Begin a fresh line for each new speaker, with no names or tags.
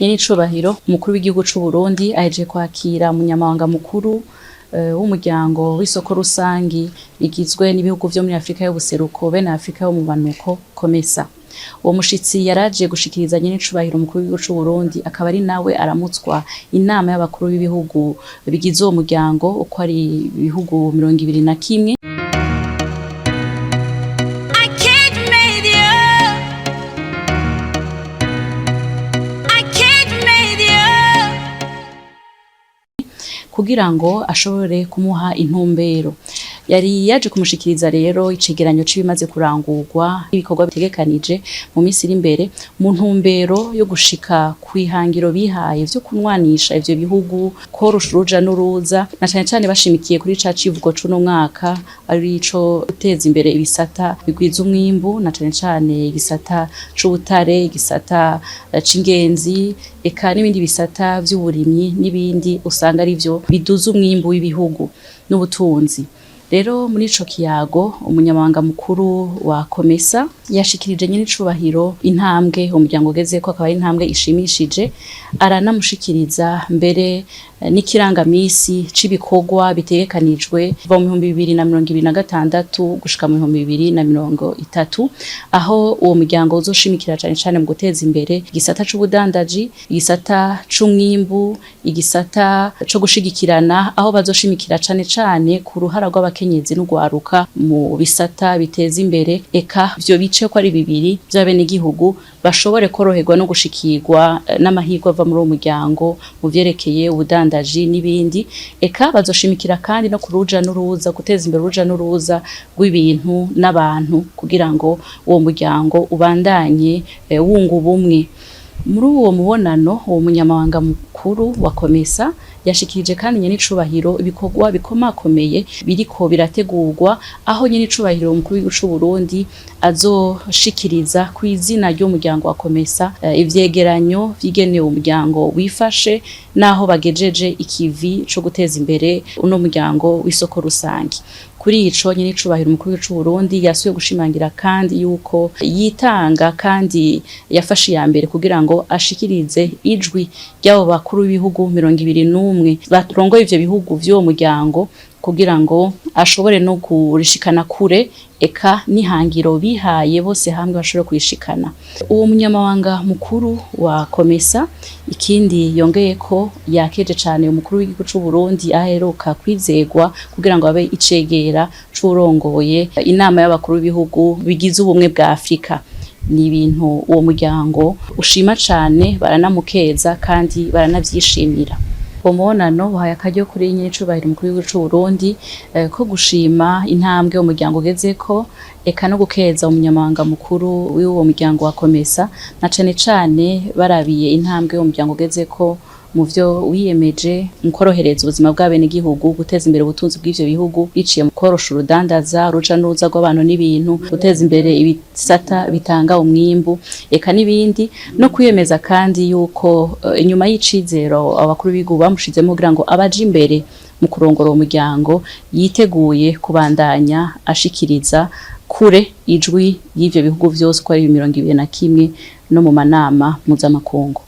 Nyenicubahiro umukuru w'igihugu c'u Burundi aheje kwakira umunyamabanga mukuru w'umuryango w'isoko rusangi igizwe n'ibihugu vyo muri Afrika y'ubuseruko be na Afrika yo mu manuko COMESA. Uwo mushitsi yaraje gushikiriza nyenicubahiro umukuru w'igihugu c'u Burundi akaba ari nawe aramutswa inama y'abakuru b'ibihugu bigize uwo muryango uko ari ibihugu 21. Kugira ngo ashobore kumuha intumbero yari yaje kumushikiriza rero icegeranyo c'ibimaze kurangurwa ibikorwa bitegekanije mu minsi iri imbere mu ntumbero yo gushika kwihangiro bihaye vyo kunwanisha ivyo bihugu korusha uruja n'uruza na cane cane bashimikiye kuri ca civugo c'uno mwaka ari ico guteza imbere ibisata bigwiza umwimbu na cane cane igisata c'ubutare igisata c'ingenzi eka n'ibindi bisata vy'uburimyi n'ibindi usanga ari vyo biduza umwimbu w'ibihugu n'ubutunzi. Rero muri ico kiyago umunyamabanga mukuru wa COMESA yashikirije nyenicubahiro intambwe umuryango ugezeko akaba ari intambwe ishimishije aranamushikiriza mbere n'ikirangamisi c'ibikorwa bitegekanijwe kuva mu 2026 gushika mu 2030 aho uwo muryango uzoshimikira cane cane mu guteza imbere igisata c'ubudandaji igisata c'umwimbu igisata co gushigikirana aho bazoshimikira cane cane ku ruhara rw'abakenyezi n'ugwaruka mu bisata biteza imbere eka vyo bice ko ari bibiri by'abene igihugu bashobore koroherwa no gushikirwa n'amahirwe ava muri uwo muryango mu vyerekeye ubudandaji n'ibindi eka bazoshimikira kandi no kuruja n'uruza guteza imbere uruja n'uruza rw'ibintu n'abantu kugira ngo uwo muryango ubandanye wunga ubumwe. Muri uwo mubonano uwo munyamabanga mukuru wa COMESA yashikirije kandi nyenicubahiro ibikorwa bikomakomeye biriko birategurwa aho nyenicubahiro umukuru w'igihugu c'u Burundi azoshikiriza kw'izina ry'umuryango wa COMESA ivyegeranyo vyigenewe umuryango wifashe naho bagejeje ikivi co guteza imbere uno muryango w'isoko rusangi. Kuri ico nyenicubahiro umukuru w'igihugu c'u Burundi yasuye gushimangira kandi yuko yitanga kandi yafashe ya mbere kugira ngo ashikirize ijwi ry'abo bakuru b'ibihugu 21 barongoye ivyo bihugu vy'uwo muryango kugira ngo ashobore no kurishikana kure eka nihangiro bihaye bose hamwe bashobore kwishikana. Uwo munyamabanga mukuru wa COMESA ikindi yongeye ko yakeje cane umukuru w'igihugu c'u Burundi aheruka kwizegwa kugira ngo abe icegera c'urongoye inama y'abakuru b'ibihugu bigize ubumwe bwa Afrika. Ni ibintu uwo muryango ushima cane baranamukeza kandi baranavyishimira. Umubonano uhaye akaryo kuri nyenicubahiro umukuru w'igihugu c'u Burundi ko gushima intambwe umuryango ugezeko eka no gukeza umunyamabanga mukuru w'uwo muryango wa COMESA na cane cane barabiye intambwe umuryango ugezeko mu vyo wiyemeje mu korohereza ubuzima bw'abene igihugu guteza imbere ubutunzi bw'ivyo bihugu biciye mu korosha urudandaza ruja n'uruza rw'abantu n'ibintu guteza imbere ibisata bitanga umwimbu eka n'ibindi no kwiyemeza kandi yuko inyuma y'icizero abakuru b'igihugu bamushizemo kugira ngo abaje imbere mu kurongora uwo muryango yiteguye kubandanya ashikiriza kure ijwi y'ivyo bihugu vyose ko ari 21 no mu manama mpuzamakungu.